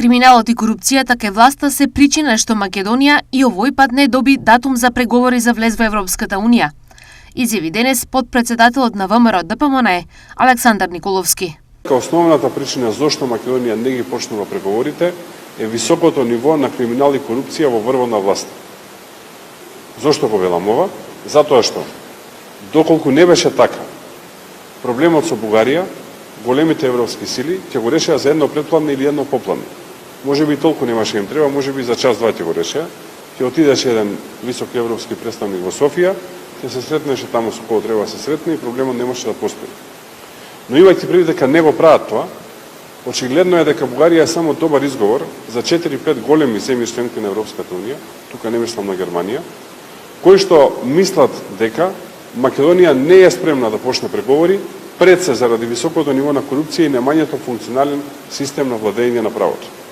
Криминалот и корупцијата кај власта се причина што Македонија и овој пат не доби датум за преговори за влез во Европската Унија. Изјави денес подпредседателот на ВМРО ДПМНЕ Александар Николовски. Основната причина зошто Македонија не ги почнува преговорите е високото ниво на криминал и корупција во врвот на власт. Зошто го велам ова? Затоа што доколку не беше така, проблемот со Бугарија, големите европски сили ќе го решеа за едно предплавно или едно поплавно. Може би толку немаше им треба, може би за час-два ќе го решеа. Ќе отидеше еден висок европски представник во Софија, ќе се сретнеше таму со кој треба да се сретне и проблемот немаше да постои. Но имајќи предвид дека не го прават тоа, очигледно е дека Бугарија е само добар изговор за 4-5 големи земји членки на Европската Унија, тука не мислам на Германија, кои што мислат дека Македонија не е спремна да почне преговори, пред се заради високото ниво на корупција и немањето функционален систем на владење на правото.